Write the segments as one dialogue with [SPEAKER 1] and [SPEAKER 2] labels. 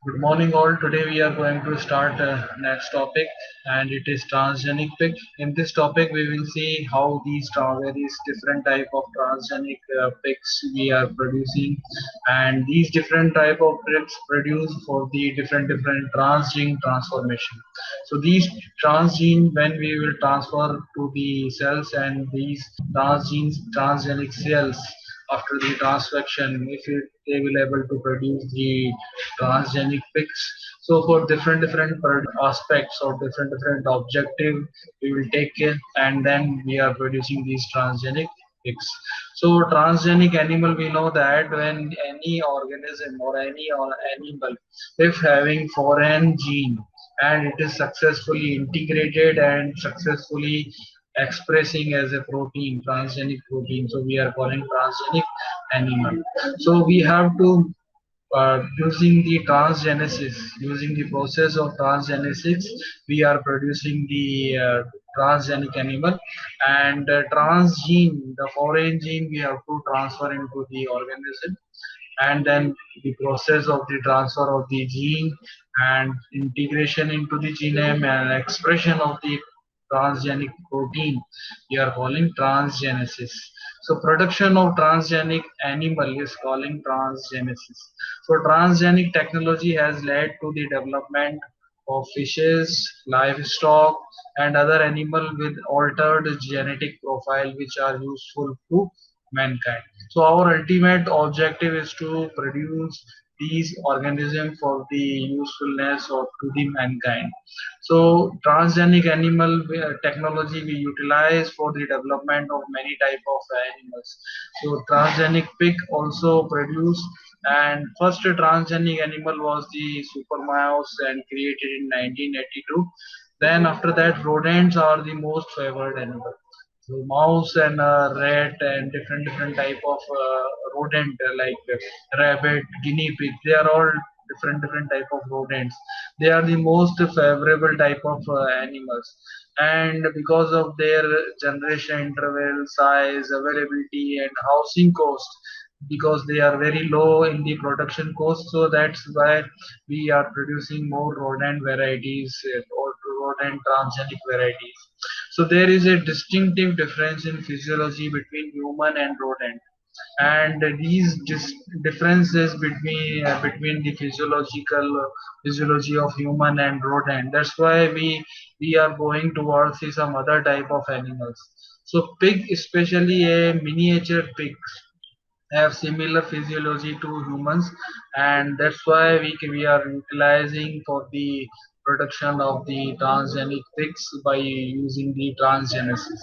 [SPEAKER 1] Good morning, all. Today we are going to start next topic, and it is transgenic pig. In this topic, we will see how these various different type of transgenic pigs we are producing, and these different type of pigs produce for the different transgene transformation. So these transgene, when we will transfer to the cells, and these transgenes transgenic cells after the transfection, if they will able to produce the transgenic pigs. So for different aspects or different objective, we will take it, and then we are producing these transgenic pigs. So transgenic animal, we know that when any organism or any or animal, if having foreign gene and it is successfully integrated and successfully expressing as a protein, transgenic protein, so we are calling transgenic animal. So we have to using the transgenesis, using the process of transgenesis, we are producing the transgenic animal, and transgene, the foreign gene, we have to transfer into the organism, and then the process of the transfer of the gene and integration into the genome and expression of the transgenic protein, we are calling transgenesis. So production of transgenic animal is calling transgenesis. So transgenic technology has led to the development of fishes, livestock, and other animal with altered genetic profile which are useful to mankind. So our ultimate objective is to produce these organisms for the usefulness of to the mankind. So transgenic animal technology we utilize for the development of many type of animals. So transgenic pig also produced, and first transgenic animal was the super mouse and created in 1982. Then after that, rodents are the most favored animal. So mouse and rat and different type of rodent, like rabbit, guinea pig, they are all different type of rodents. They are the most favorable type of animals, and because of their generation interval, size, availability, and housing cost, because they are very low in the production cost, so that's why we are producing more rodent varieties or rodent transgenic varieties. So there is a distinctive difference in physiology between human and rodent, and these differences between the physiology of human and rodent. That's why we are going towards some other type of animals. So pig, especially a miniature pig, have similar physiology to humans, and that's why we are utilizing for the production of the transgenic pigs by using the transgenesis.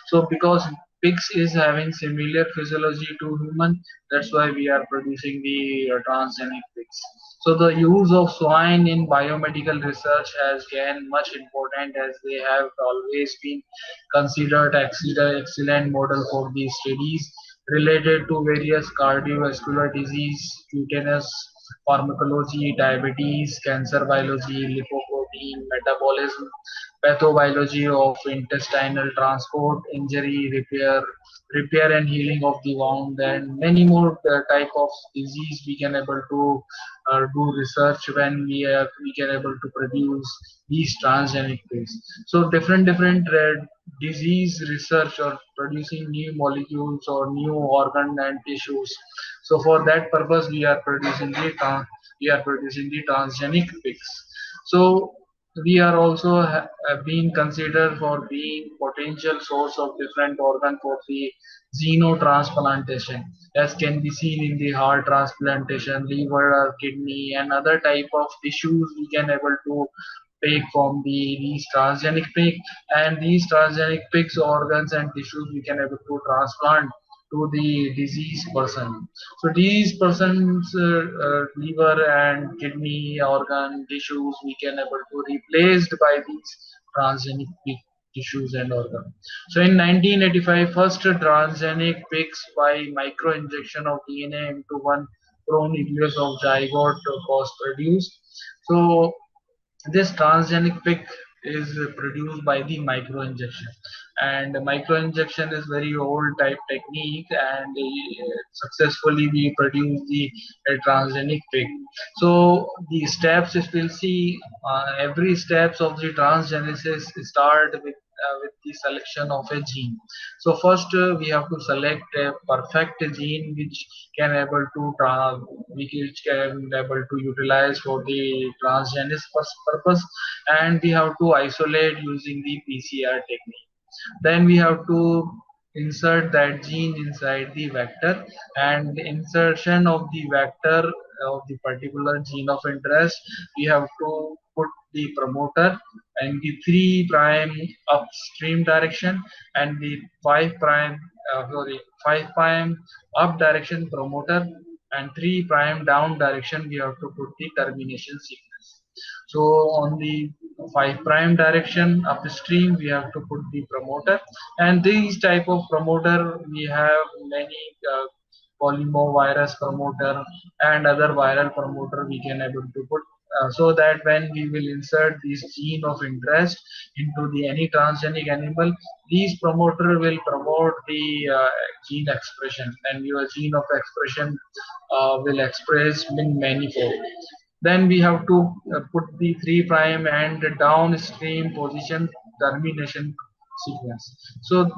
[SPEAKER 1] So because pigs is having similar physiology to human, that's why we are producing the transgenic pigs. So the use of swine in biomedical research has gained much important, as they have always been considered excellent model for these studies related to various cardiovascular disease, cutaneous pharmacology, diabetes, cancer biology, lipoprotein, metabolism, pathobiology of intestinal transport, injury repair and healing of the wound, and many more type of disease we can able to do research when we can able to produce these transgenic pills. So different disease research or producing new molecules or new organ and tissues. So for that purpose, we are producing the transgenic pigs. So we are also being considered for being potential source of different organ for the xenotransplantation, as can be seen in the heart transplantation, liver, kidney, and other type of tissues we can able to take from these transgenic pig, and these transgenic pigs organs and tissues we can able to transplant to the diseased person. So these persons liver and kidney organ tissues we can able to replaced by these transgenic pig tissues and organ. So in 1985, first transgenic pigs by micro injection of DNA into one pronucleus of zygote was produced. So this transgenic pig is produced by the micro injection, and microinjection is very old type technique, and successfully we produce the transgenic pig. So the steps, if we'll see, every steps of the transgenesis start with the selection of a gene. So first we have to select a perfect gene which can able to which can able to utilize for the transgenesis purpose, and we have to isolate using the PCR technique. Then we have to insert that gene inside the vector, and the insertion of the vector of the particular gene of interest, we have to put the promoter and the 3 prime upstream direction, and the 5 prime 5 prime up direction promoter, and 3 prime down direction we have to put the termination sequence. So on the 5 prime direction upstream we have to put the promoter, and these type of promoter we have many, polymovirus promoter and other viral promoter we can able to put, so that when we will insert this gene of interest into the any transgenic animal, these promoter will promote the gene expression, and your gene of expression will express in manifold. Then we have to put the 3 prime and downstream position termination sequence. So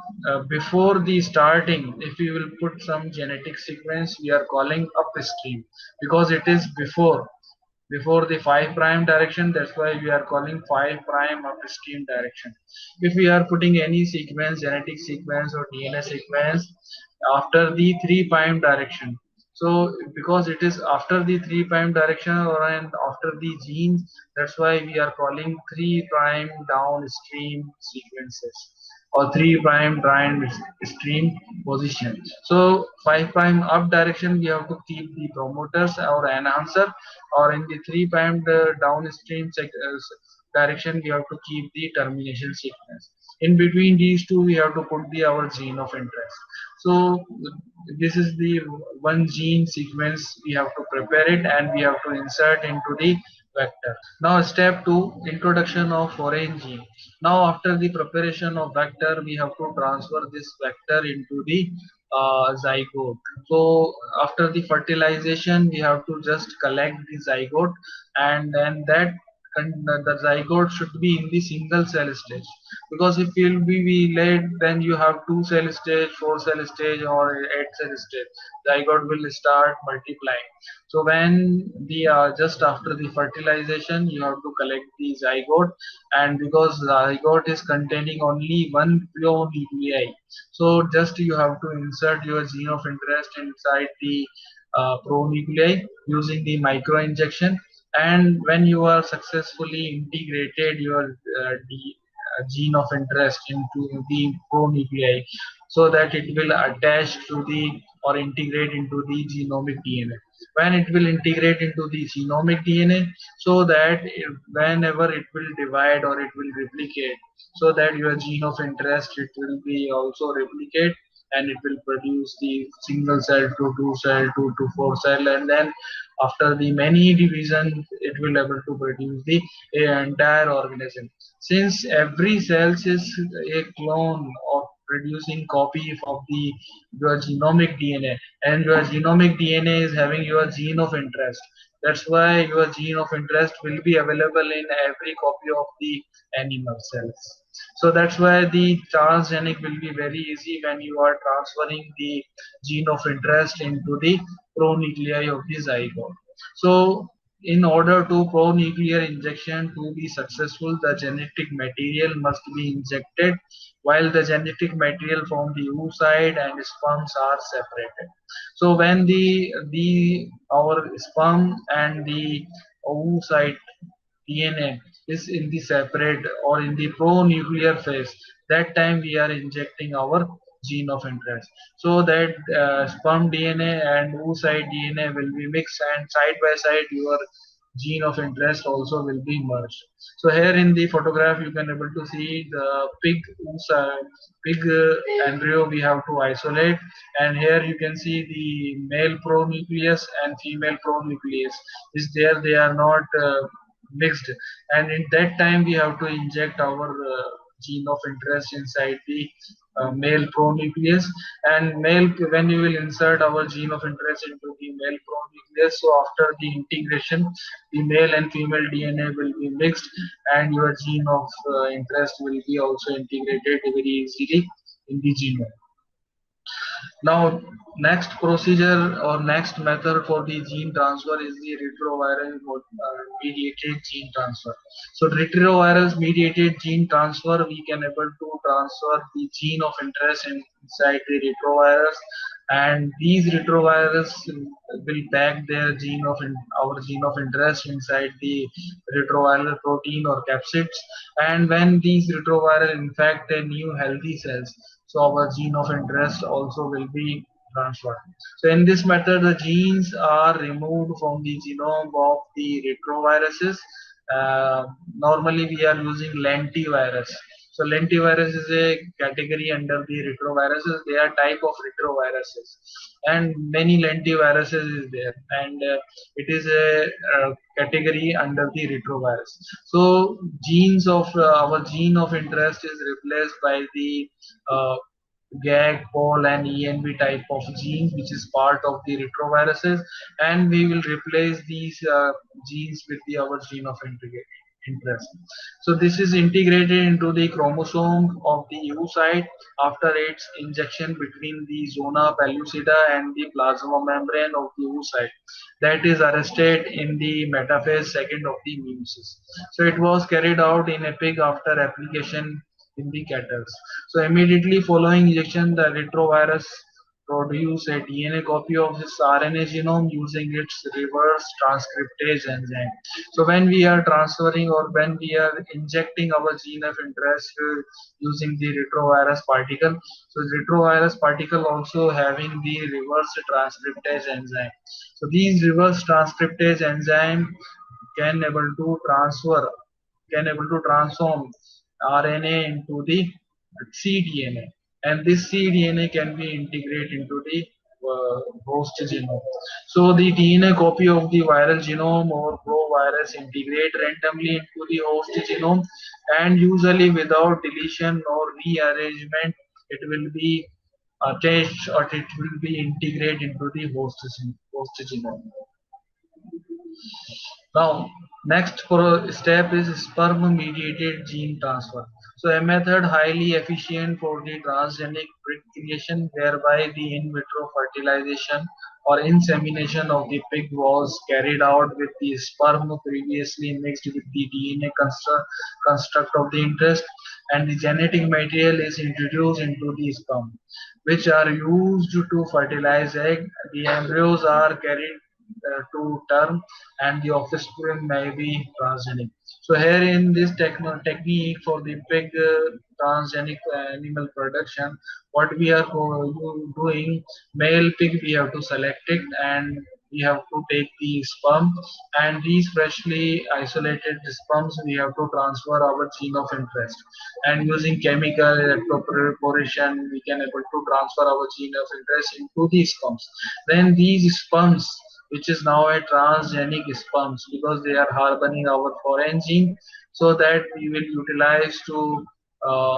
[SPEAKER 1] before the starting, if we will put some genetic sequence, we are calling upstream, because it is before the 5 prime direction. That's why we are calling 5 prime upstream direction. If we are putting any sequence, genetic sequence or DNA sequence after the 3 prime direction, so because it is after the 3 prime direction or and after the genes, that's why we are calling 3 prime downstream sequences, or 3 prime downstream position. So 5 prime up direction we have to keep the promoters or enhancer, or in the 3 prime downstream direction we have to keep the termination sequence. In between these two we have to put the our gene of interest. So this is the one gene sequence we have to prepare it, and we have to insert into the vector. Now step 2, introduction of foreign gene. Now after the preparation of vector we have to transfer this vector into the zygote. So after the fertilization we have to just collect the zygote, and then that, and the zygote should be in the single cell stage, because if you'll be late, then you have 2 cell stage, 4 cell stage, or 8 cell stage, zygote will start multiplying. So when the just after the fertilization you have to collect the zygote, and because zygote is containing only one pronuclei, so just you have to insert your gene of interest inside the pronuclei using the micro injection. And when you are successfully integrated your gene of interest into the pronuclei, so that it will attach to the or integrate into the genomic DNA. When it will integrate into the genomic DNA, so that whenever it will divide or it will replicate, so that your gene of interest it will be also replicate, and it will produce the single cell to 2 cell to 4 cell, and then after the many division it will able to produce the entire organism. Since every cell is a clone of producing copy of the your genomic DNA, and your genomic DNA is having your gene of interest, that's why your gene of interest will be available in every copy of the animal cells. So that's why the transgenic will be very easy when you are transferring the gene of interest into the pronuclei of the zygote. So in order to pronuclear injection to be successful, the genetic material must be injected, while the genetic material from the oocyte and sperms are separated. So when the our sperm and the oocyte DNA is in the separate or in the pronuclear phase, that time we are injecting our gene of interest, so that sperm DNA and oocyte DNA will be mixed, and side by side your gene of interest also will be merged. So here in the photograph you can able to see the pig embryo we have to isolate, and here you can see the male pronucleus and female pronucleus is there, they are not mixed, and in that time we have to inject our gene of interest inside the male pronucleus. And male, when you will insert our gene of interest into the male pronucleus, so after the integration, the male and female DNA will be mixed, and your gene of interest will be also integrated very easily in the genome. Now, next procedure or next method for the gene transfer is the retroviral mediated gene transfer. So, retrovirus mediated gene transfer, we can able to transfer the gene of interest inside the retrovirus, and these retrovirus will pack their our gene of interest inside the retroviral protein or capsids. And when these retroviral infect a new healthy cells, so our gene of interest also will be transferred. So in this method, the genes are removed from the genome of the retroviruses. Normally, we are using lentivirus. So lentivirus is a category under the retroviruses. They are type of retroviruses, and many lentiviruses is there, and it is a category under the retrovirus. So genes of our gene of interest is replaced by the uh, GAG, POL, and ENV type of genes, which is part of the retroviruses, and we will replace these genes with our gene of interest. So this is integrated into the chromosome of the oocyte after its injection between the zona pellucida and the plasma membrane of the oocyte, that is arrested in the metaphase second of the meiosis. So it was carried out in a pig after application in the cattle. So immediately following injection, the retrovirus produce a DNA copy of this RNA genome using its reverse transcriptase enzyme. So when we are transferring or when we are injecting our gene of interest using the retrovirus particle, so retrovirus particle also having the reverse transcriptase enzyme. So these reverse transcriptase enzyme can able to transfer can able to transform RNA into the cDNA, and this cDNA can be integrated into the host genome. So the DNA copy of the viral genome or provirus integrate randomly into the host genome, and usually without deletion or rearrangement, it will be attached or it will be integrated into the host genome. Now, next step is sperm mediated gene transfer. So, a method highly efficient for the transgenic pig creation, whereby the in vitro fertilization or insemination of the pig was carried out with the sperm previously mixed with the DNA construct of the interest, and the genetic material is introduced into the sperm, which are used to fertilize egg. The embryos are carried to term, and the offspring may be transgenic. So here in this technique for the pig transgenic animal production, what we are doing, male pig we have to select it, and we have to take the sperm, and these freshly isolated sperms we have to transfer our gene of interest, and using chemical electroporation we can able to transfer our gene of interest into these sperms. Then these sperms, which is now a transgenic sperms, because they are harboring our foreign gene, so that we will utilize to uh,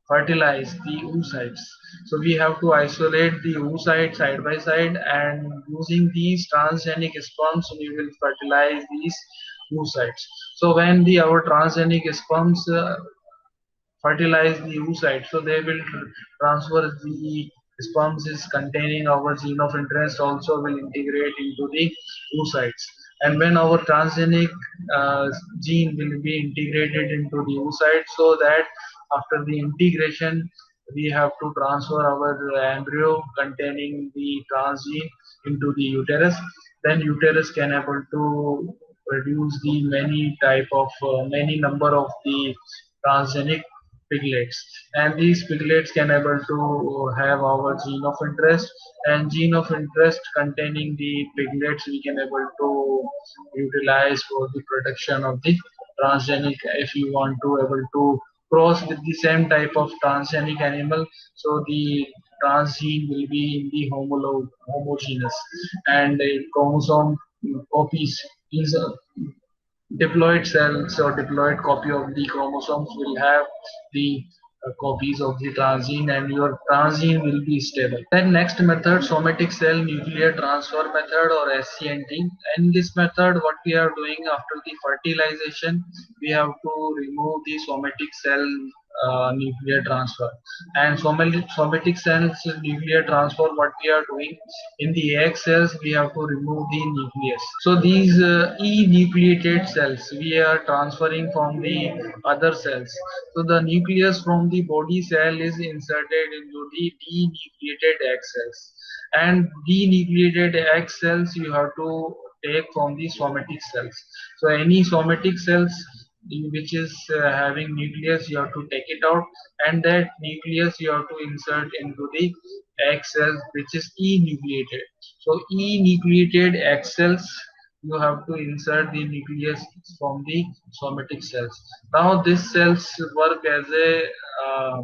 [SPEAKER 1] fertilize the oocytes. So we have to isolate the oocyte side by side, and using these transgenic sperms we will fertilize these oocytes. So when the our transgenic sperms fertilize the oocyte, so they will transfer the sperms is containing our gene of interest also will integrate into the oocytes. And when our transgenic uh, gene will be integrated into the oocyte, so that after the integration we have to transfer our embryo containing the transgene into the uterus. Then uterus can able to produce the many number of the transgenic piglets, and these piglets can able to have our gene of interest, and gene of interest containing the piglets we can able to utilize for the production of the transgenic. If you want to able to cross with the same type of transgenic animal, so the transgene will be in the homogeneous, and chromosome copies is diploid cells or diploid copy of the chromosomes will have the copies of the transgene, and your transgene will be stable. Then next method, somatic cell nuclear transfer method or SCNT. In this method, what we are doing after the fertilization, we have to remove the somatic cell nuclear transfer. And somatic cells nuclear transfer, what we are doing in the egg cells, we have to remove the nucleus. So these enucleated cells we are transferring from the other cells. So the nucleus from the body cell is inserted into the denucleated egg cells, and denucleated egg cells you have to take from the somatic cells. So any somatic cells which is having nucleus, you have to take it out, and that nucleus you have to insert into the egg cells which is enucleated. So enucleated egg cells, you have to insert the nucleus from the somatic cells. Now these cells work uh,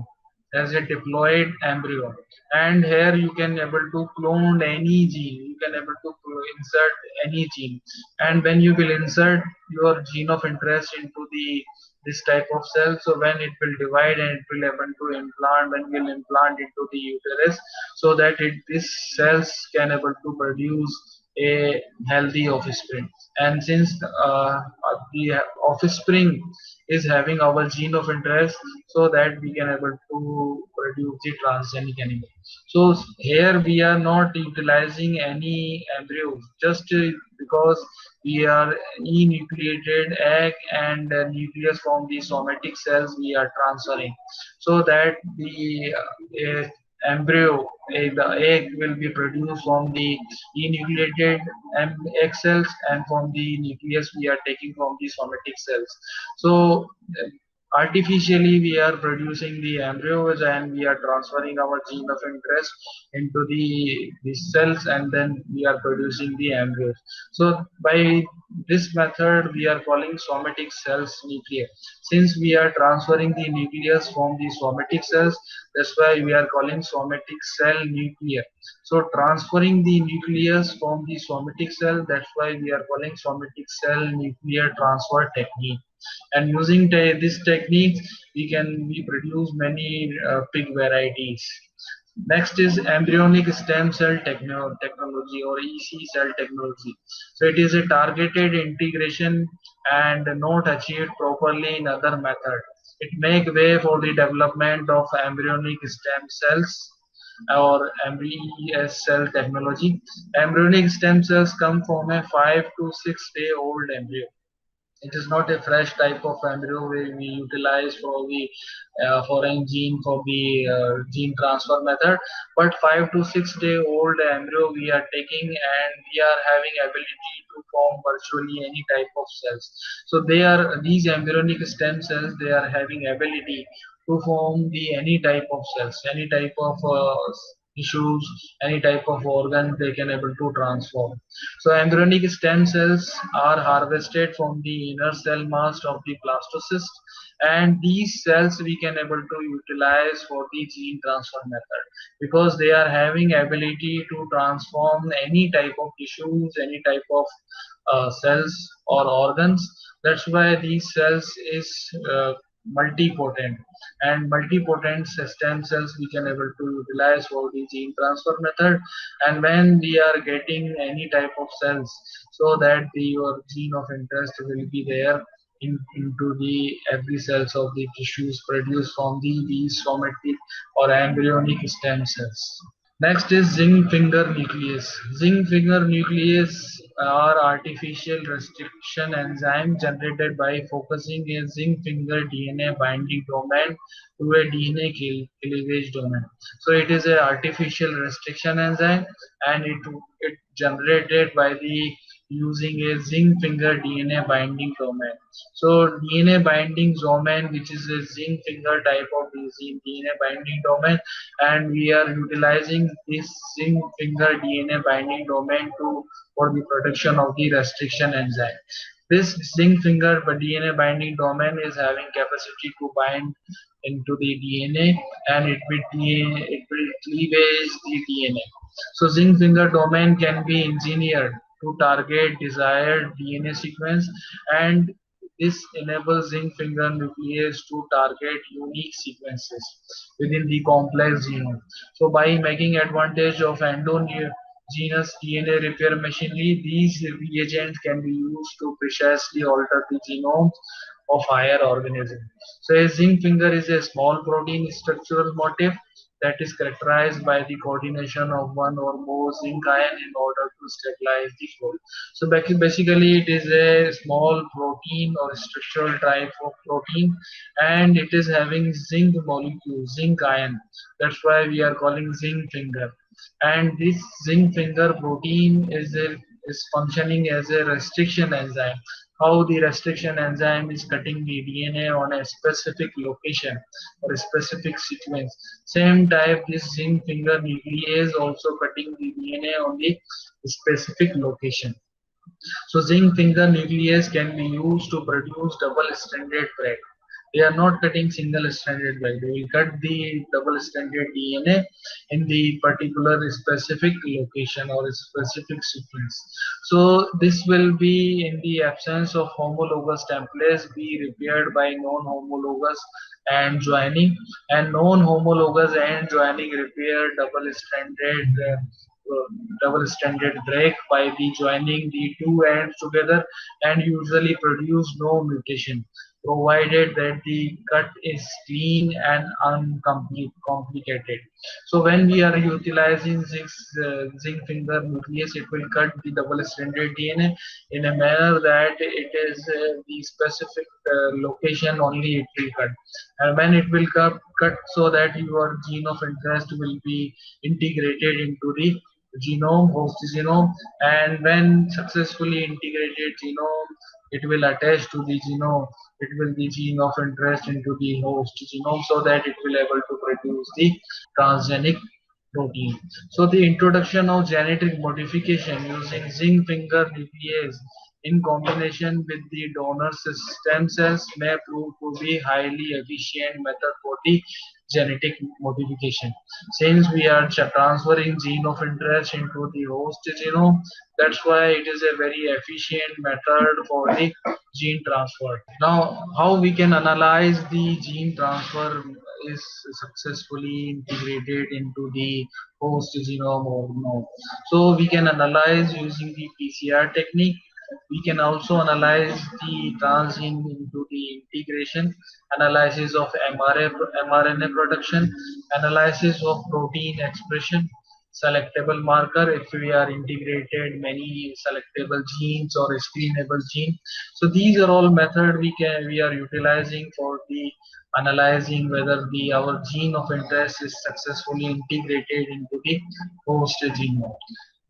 [SPEAKER 1] as a diploid embryo, and here you can able to clone any gene, you can able to insert any gene. And when you will insert your gene of interest into the this type of cell, so when it will divide and it will able to implant, when will implant into the uterus, so that this cells can able to produce a healthy offspring. And since the offspring is having our gene of interest, so that we can able to produce the transgenic animal. So here we are not utilizing any embryos, just because we are enucleated egg and nucleus from the somatic cells we are transferring, so that the embryo, the egg will be produced from the enucleated egg cells, and from the nucleus we are taking from the somatic cells. So artificially we are producing the embryos, and we are transferring our gene of interest into the cells, and then we are producing the embryos. So by this method we are calling somatic cells nuclear. Since we are transferring the nucleus from the somatic cells, that's why we are calling somatic cell nuclear. So transferring the nucleus from the somatic cell, that's why we are calling somatic cell nuclear transfer technique. And using this technique, we produce many pig varieties. Next is embryonic stem cell technology or EC cell technology. So it is a targeted integration and not achieved properly in other method. It make way for the development of embryonic stem cells or ES cell technology. Embryonic stem cells come from a 5 to 6 day old embryo. It is not a fresh type of embryo where we utilize for the foreign gene for the gene transfer method, but 5 to 6 day old embryo we are taking, and we are having ability to form virtually any type of cells. So they are these embryonic stem cells, they are having ability to form the any type of cells, any type of tissues, any type of organ they can able to transform. So embryonic stem cells are harvested from the inner cell mass of the blastocyst, and these cells we can able to utilize for the gene transfer method, because they are having ability to transform any type of tissues, any type of cells or organs. That's why these cells is multipotent, and multipotent stem cells we can able to utilize for the gene transfer method. And when we are getting any type of cells, so that your gene of interest will be there into the every cells of the tissues produced from these somatic or embryonic stem cells. Next is zinc finger nucleus. Zinc finger nucleus are artificial restriction enzyme generated by focusing a zinc finger DNA binding domain to a DNA cleavage domain. So it is a artificial restriction enzyme, and it generated by the using a zinc finger DNA binding domain. So DNA binding domain, which is a zinc finger type of DNA binding domain, and we are utilizing this zinc finger DNA binding domain to for the production of the restriction enzyme. This zinc finger DNA binding domain is having capacity to bind into the DNA, and it will cleavage the DNA. So zinc finger domain can be engineered to target desired DNA sequence, and this enables zinc finger nuclease to target unique sequences within the complex genome. So by making advantage of endogenous DNA repair machinery, these reagents can be used to precisely alter the genomes of higher organisms. So a zinc finger is a small protein structural motif that is characterized by the coordination of one or more zinc ion in order to stabilize the whole. So basically it is a small protein or structural type of protein, and it is having zinc molecule, zinc ion. That's why we are calling zinc finger. And this zinc finger protein is functioning as a restriction enzyme. How the restriction enzyme is cutting the DNA on a specific location or a specific sequence. Same type, this zinc finger nuclease also cutting the DNA on the specific location. So zinc finger nuclease can be used to produce double-stranded break. They are not cutting single-stranded break. They will cut the double-stranded DNA in the particular specific location or specific sequence. So this will be in the absence of homologous templates be repaired by non-homologous and joining, and non-homologous and joining repair double-stranded break by the joining the two ends together and usually produce no mutation, provided that the cut is clean and uncomplicated. So when we are utilizing zinc finger nuclease, it will cut the double-stranded DNA in a manner that it is the specific location only it will cut, and when it will cut so that your gene of interest will be integrated into the genome, host genome, and when successfully integrated genome, it will attach to the genome, it will the gene of interest into the host genome so that it will able to produce the transgenic protein. So the introduction of genetic modification using zinc finger nuclease in combination with the donor stem cells may prove to be highly efficient method for the genetic modification. Since we are transferring gene of interest into the host genome, that's why it is a very efficient method for the gene transfer. Now, how we can analyze the gene transfer is successfully integrated into the host genome or no. So we can analyze using the PCR technique. We can also analyze the transgene into the integration, analysis of mRNA production, analysis of protein expression, selectable marker if we are integrated many selectable genes or screenable gene. So these are all method we are utilizing for the analyzing whether the our gene of interest is successfully integrated into the host genome.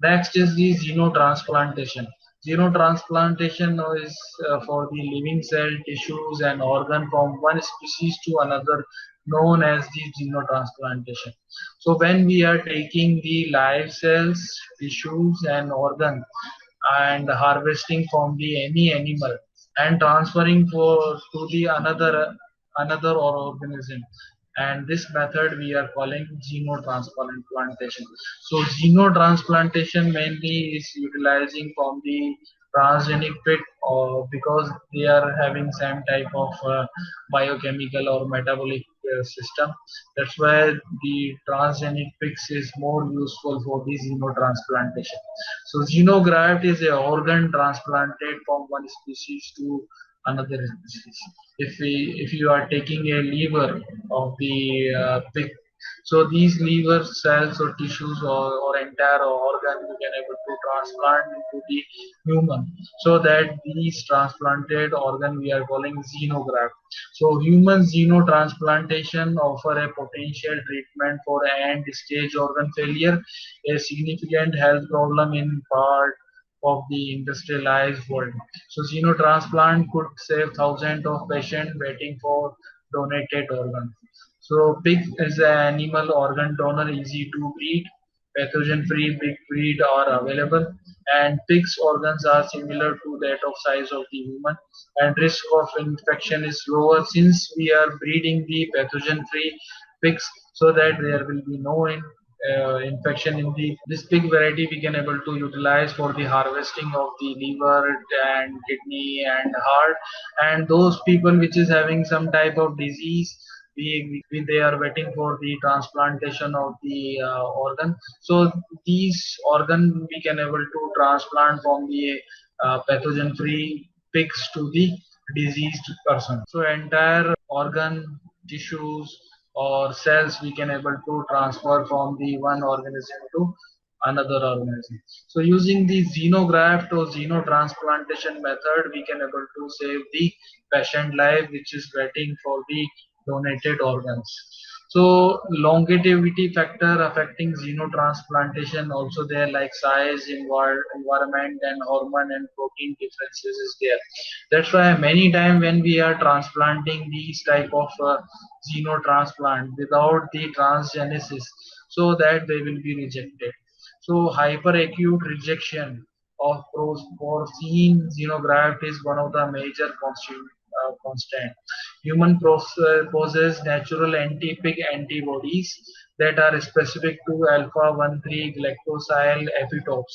[SPEAKER 1] Next is the xenotransplantation. Xenotransplantation is for the living cell, tissues, and organ from one species to another, known as the xenotransplantation. So when we are taking the live cells, tissues, and organ and harvesting from the any animal and transferring to the another organism, and this method we are calling xenotransplantation. So xenotransplantation mainly is utilizing from the transgenic pig, or because they are having same type of biochemical or metabolic system. That's why the transgenic pigs is more useful for the xenotransplantation. So xenograft is a organ transplanted from one species to another species. If you are taking a liver of the pig, so these liver cells or tissues or entire organ you can able to transplant into the human, so that these transplanted organ we are calling xenograft. So human xenotransplantation offer a potential treatment for end stage organ failure, a significant health problem in part of the industrialized world. So xenotransplant could save thousands of patients waiting for donated organs. So pig is an animal organ donor, easy to breed, pathogen-free pig breed are available, and pigs' organs are similar to that of size of the human, and risk of infection is lower since we are breeding the pathogen-free pigs, so that there will be no infection in the this pig variety we can able to utilize for the harvesting of the liver and kidney and heart. And those people which is having some type of disease, they are waiting for the transplantation of the organ. So these organ we can able to transplant from the pathogen free pigs to the diseased person. So entire organ, tissues or cells we can able to transfer from the one organism to another organism. So using the xenograft or xenotransplantation method, we can able to save the patient life which is waiting for the donated organs. So longevity factor affecting xenotransplantation also there, like size, environment and hormone and protein differences is there. That's why many time when we are transplanting these type of xenotransplant without the transgenesis, so that they will be rejected. So hyperacute rejection of porcine xenograft is one of the major constant. Human possess natural anti-pig antibodies that are specific to alpha-1,3 galactosyl epitopes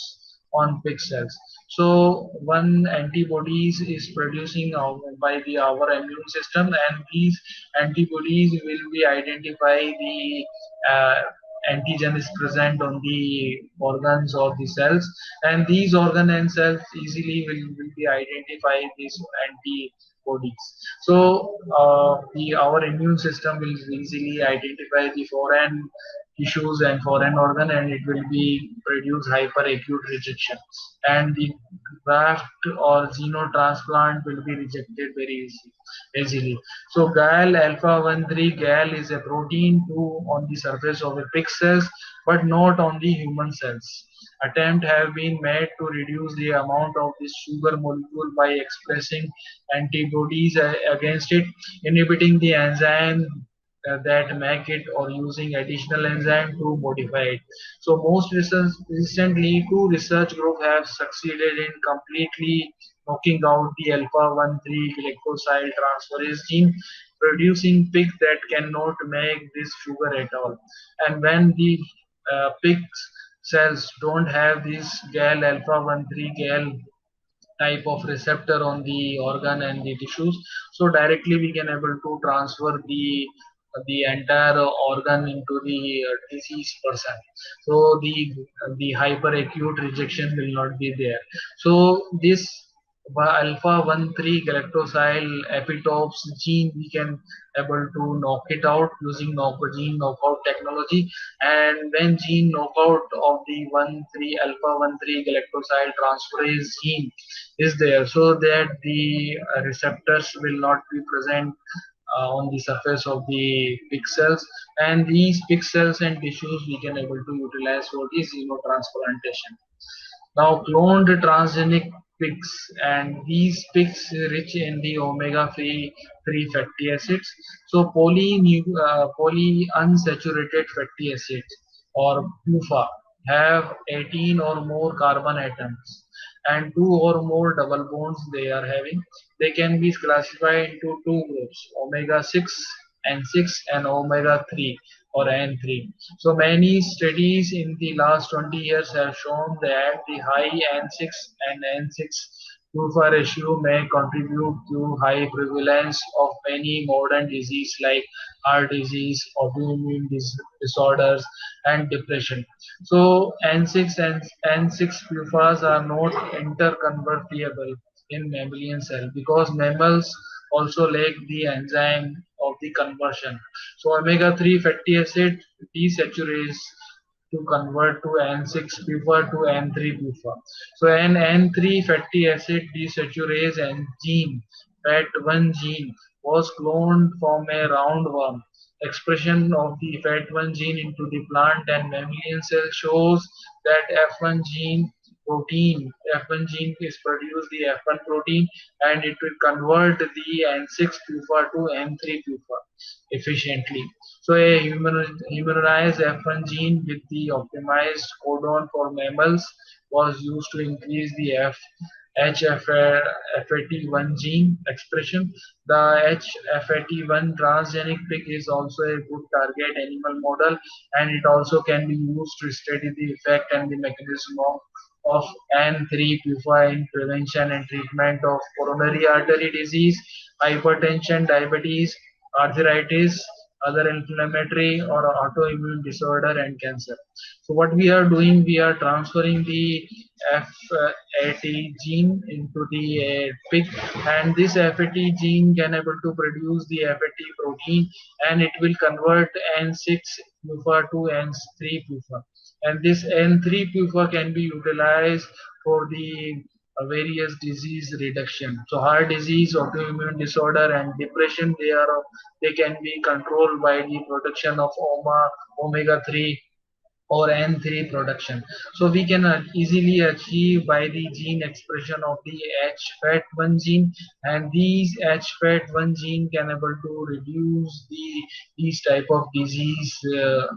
[SPEAKER 1] on pig cells. So one antibodies is producing by our immune system, and these antibodies will be identify the uh, antigen is present on the organs or the cells, and these organ and cells easily will be identify these antibodies. So our immune system will easily identify the foreign tissues and foreign organ, and it will be produce hyperacute rejection, and the graft or xenotransplant will be rejected very easily. So gal alpha 1,3 gal is a protein too on the surface of a pig cells, but not on the human cells. Attempts have been made to reduce the amount of this sugar molecule by expressing antibodies against it, inhibiting the enzyme that make it, or using additional enzyme to modify it. So most recently, two research groups have succeeded in completely knocking out the alpha 1,3 glycosyl transferase gene, producing pigs that cannot make this sugar at all. And when the pigs cells don't have this gal alpha 1,3 gal type of receptor on the organ and the tissues, so directly we can able to transfer the entire organ into the diseased person. So the hyperacute rejection will not be there. So this alpha 1,3 galactosyl epitopes gene we can able to knock it out using gene knockout technology. And when gene knockout of the 1,3 alpha 1,3 galactosyl transferase gene is there, so that the receptors will not be present on the surface of the pixels, and these pixels and tissues we can able to utilize for the xenotransplantation. Now cloned transgenic pigs, and these pigs rich in the omega-3 fatty acids. So polyunsaturated fatty acids or PUFA have 18 or more carbon atoms and two or more double bonds they are having. They can be classified into two groups: omega 6 N6 and omega 3 or N3. So many studies in the last 20 years have shown that the high N6 and N6 PUFA ratio may contribute to high prevalence of many modern diseases like heart disease, autoimmune disorders, and depression. So N6 and N6 PUFAs are not interconvertible in mammalian cell because mammals also lack the enzyme of the conversion. So omega 3 fatty acid desaturase to convert to N6 PUFA to N3 PUFA. So an N3 fatty acid desaturase enzyme FAT1 gene was cloned from a roundworm. Expression of the FAT1 gene into the plant and mammalian cell shows that F1 gene protein, F1 gene is produced the F1 protein, and it will convert the N6 PUFA to N3 PUFA efficiently. So a humanized F1 gene with the optimized codon for mammals was used to increase the HFAT1 gene expression. The HFAT1 transgenic pig is also a good target animal model, and it also can be used to study the effect and the mechanism of N3 PUFA in prevention and treatment of coronary artery disease, hypertension, diabetes, arthritis, other inflammatory or autoimmune disorder, and cancer. So what we are doing, we are transferring the FAT gene into the pig, and this FAT gene can able to produce the FAT protein, and it will convert N6 PUFA to N3 PUFA, and this N3 PUFA can be utilized for the various disease reduction. So heart disease, autoimmune disorder, and depression, they can be controlled by the production of omega 3 or N3 production. So we can easily achieve by the gene expression of the HFAT1 gene, and these HFAT1 gene can able to reduce these type of disease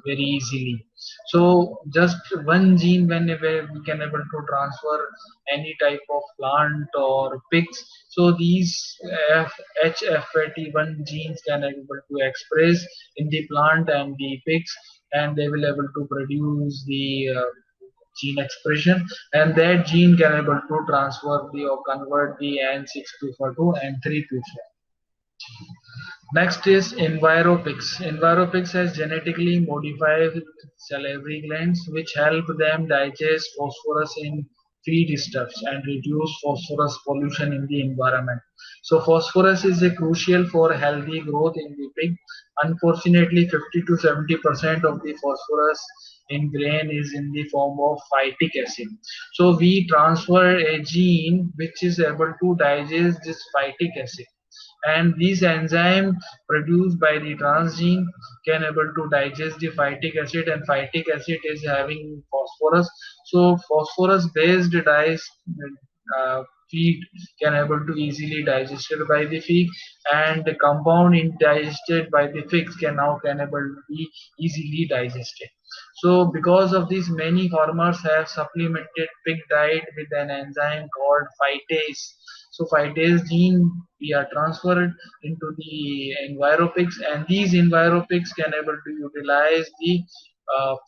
[SPEAKER 1] very easily. So just one gene, whenever we can able to transfer any type of plant or pigs, so these HFAT1 genes can able to express in the plant and the pigs, and they will able to produce the gene expression, and that gene can able to transfer the or convert the N6 to N3. Next is Enviropix. Enviropix has genetically modified salivary glands which help them digest phosphorus in feed stuffs and reduce phosphorus pollution in the environment. So phosphorus is a crucial for healthy growth in the pig. Unfortunately, 50 to 70% of the phosphorus in grain is in the form of phytic acid. So we transfer a gene which is able to digest this phytic acid, and these enzymes produced by the transgene can able to digest the phytic acid, and phytic acid is having phosphorus. So phosphorus based feed can able to easily digested by the pig, and the compound digested by the pigs can able to be easily digested. So because of this, many farmers have supplemented pig diet with an enzyme called phytase. So phytase gene we are transferred into the enviropics, and these enviropics can able to utilize the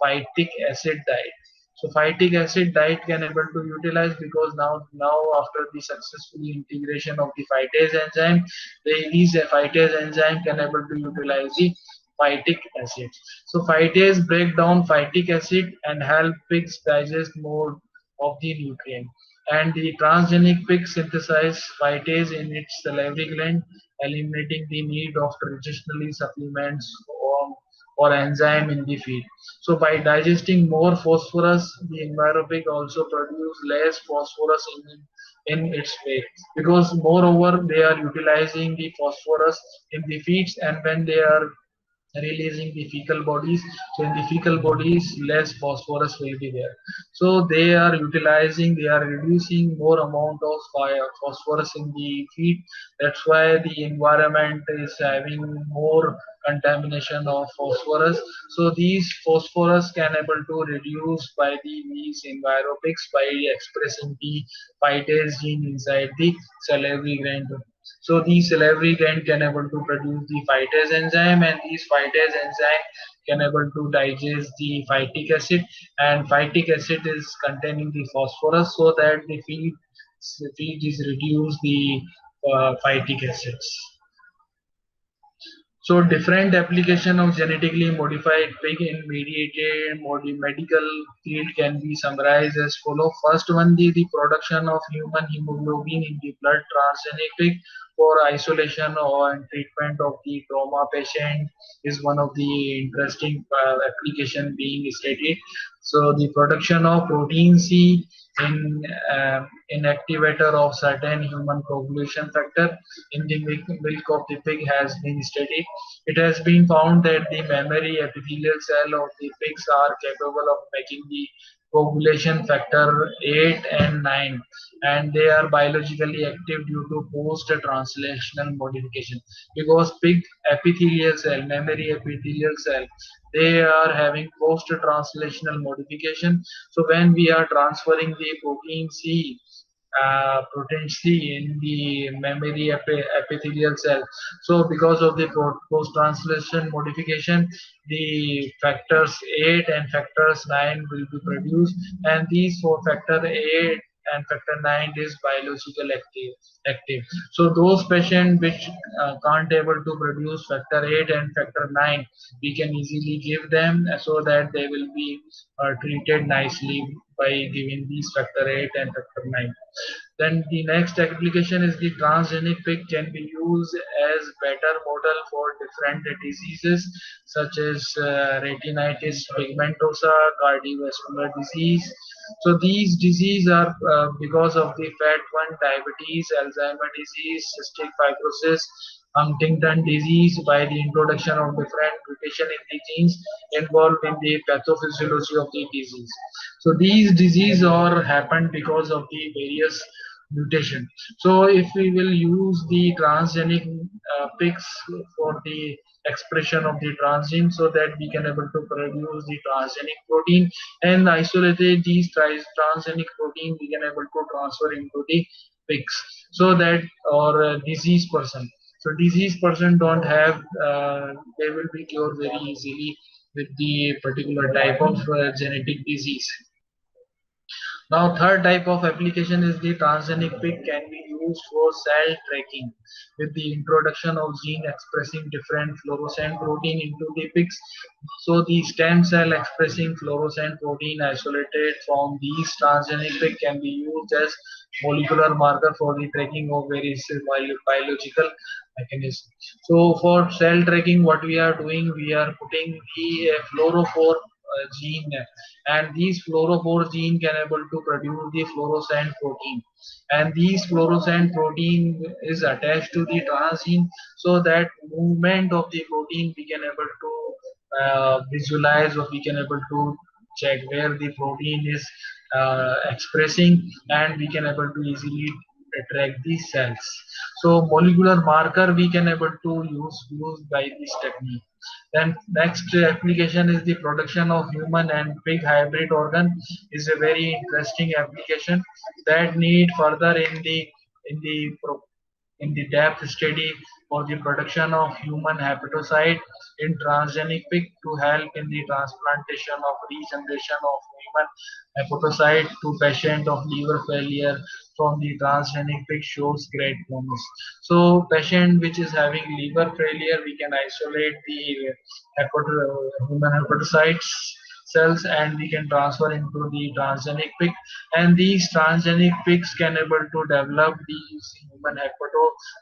[SPEAKER 1] phytic acid diet. So phytic acid diet can able to utilize, because now after the successful integration of the phytase enzyme, these phytase enzyme can able to utilize the phytic acid. So phytase break down phytic acid and help pigs digest more of the nutrient. And the transgenic pig synthesize phytase in its salivary gland, eliminating the need of traditionally supplements or enzyme in the feed. So by digesting more phosphorus, the enviropic also produce less phosphorus in its weight, because moreover they are utilizing the phosphorus in the feeds, and when they are releasing the fecal bodies, so in the fecal bodies less phosphorus will be there, so they are reducing more amount of phosphorus in the feed. That's why the environment is having more contamination of phosphorus. So these phosphorus can able to reduce by these enviropics by expressing the phytase gene inside the salivary gland. So the salivary gland can able to produce the phytase enzyme, and these phytase enzyme can able to digest the phytic acid, and phytic acid is containing the phosphorus, so that the feed is reduce the phytic acids. So different application of genetically modified pig in medical field can be summarized as follow. First one, the production of human hemoglobin in the blood transgenic pig for isolation or treatment of the trauma patient is one of the interesting application being studied. So the production of protein C in inactivator of certain human coagulation factor in the milk of the pig has been studied. It has been found that the mammary epithelial cell of the pigs are capable of making the coagulation factor 8 and 9, and they are biologically active due to post-translational modification, because pig epithelial cell, mammary epithelial cell, they are having post-translational modification. So when we are transferring the protein C potency in the mammary epithelial cell. So because of the post-translation modification, the factors 8 and factors 9 will be produced, and these four factor 8 and factor 9 is biological active. So those patients which can't able to produce factor 8 and factor 9, we can easily give them so that they will be treated nicely by giving these factor 8 and factor 9. Then the next application is the transgenic pig can be used as better model for different diseases such as retinitis pigmentosa, cardiovascular disease. So these diseases are because of the fat one, diabetes, Alzheimer disease, cystic fibrosis, Huntington disease by the introduction of different mutation in the genes involved in the pathophysiology of the disease. So these diseases are happen because of the various mutation. So if we will use the transgenic pigs for the expression of the transgene so that we can able to produce the transgenic protein and isolated these transgenic protein we can able to transfer into the pigs so that or disease person. So disease person don't have they will be cured very easily with the particular type of genetic disease. Now, third type of application is the transgenic pig can be used for cell tracking with the introduction of gene expressing different fluorescent protein into the pigs. So the stem cell expressing fluorescent protein isolated from these transgenic pig can be used as molecular marker for the tracking of various biological mechanisms. So for cell tracking, what we are doing, we are putting the fluorophore gene, and these fluorophore gene can able to produce the fluorescent protein, and these fluorescent protein is attached to the transgene so that movement of the protein we can able to visualize or we can able to check where the protein is expressing, and we can able to easily track these cells. So molecular marker we can able to use by this technique. Then next application is the production of human and pig hybrid organ is a very interesting application that need further in the in the depth study for the production of human hepatocyte in transgenic pig to help in the transplantation of regeneration of human hepatocyte to patient of liver failure from the transgenic pig shows great promise. So patient which is having liver failure, we can isolate the human hepatocytes cells and we can transfer into the transgenic pig, and these transgenic pigs can able to develop these human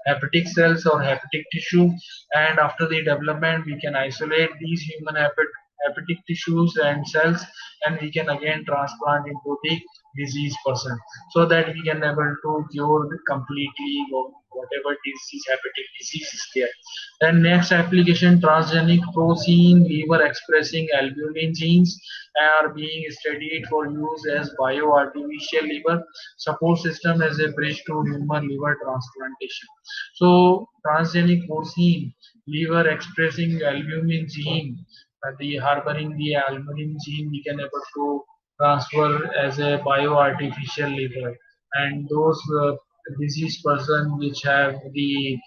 [SPEAKER 1] hepatic cells or hepatic tissue, and after the development we can isolate these human hepatic tissues and cells, and we can again transplant into the disease person so that we can able to cure completely whatever disease hepatic disease is there. Then next application transgenic protein liver expressing albumin genes are being studied for use as bioartificial liver support system as a bridge to human liver transplantation. So transgenic porcine liver expressing albumin gene, the harboring the albumin gene, we can able to transfer as a bioartificial liver, and those disease person which have the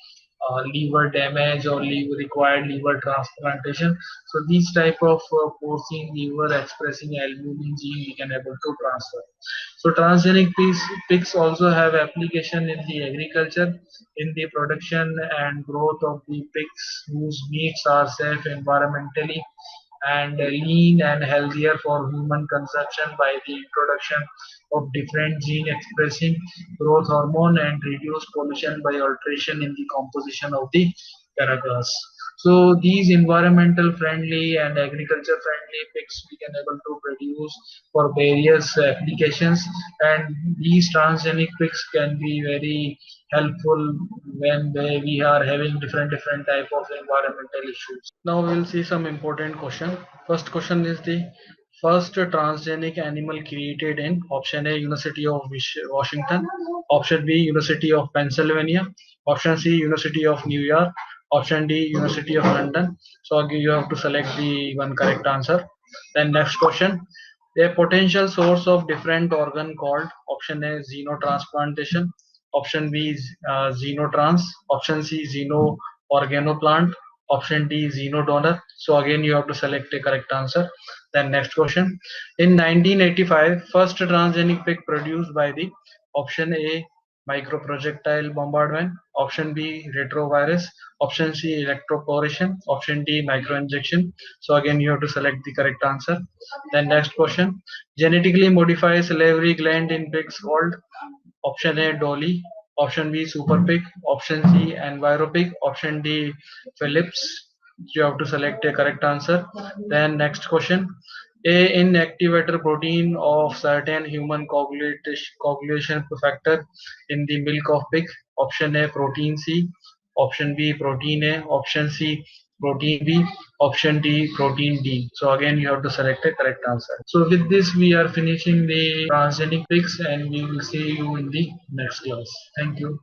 [SPEAKER 1] liver damage or required liver transplantation. So these type of porcine liver expressing albumin gene we can able to transfer. So transgenic pigs also have application in the agriculture in the production and growth of the pigs whose meats are safe environmentally and lean and healthier for human consumption by the introduction of different gene expressing growth hormone and reduce pollution by alteration in the composition of the carcass. So these environmental friendly and agriculture friendly pigs we can able to produce for various applications, and these transgenic pigs can be very helpful when we are having different type of environmental issues. Now we will see some important question. First question is the first transgenic animal created in option A University of Washington, option B University of Pennsylvania, option C University of New York, option D University of London. So you have to select the one correct answer. Then next question. A potential source of different organ called option A xenotransplantation, option B is xenotrans, option C xenoorganoplant, option D xenodonor. So again you have to select a correct answer. Then next question. In 1985, first transgenic pig produced by the option A microprojectile bombardment, option B retrovirus, option C electroporation, option D microinjection. So again you have to select the correct answer. Then next question. Genetically modify salivary gland in pigs called option A Dolly, option B Super Pig, option C Enviropig, option D Phillips. You have to select a correct answer. Then next question. A inactivator protein of certain human coagulation factor in the milk of pig. Option A protein C, option B protein A, option C protein B, option D protein D. So again you have to select a correct answer. So with this we are finishing the transgenic pigs and we will see you in the next class. Thank you.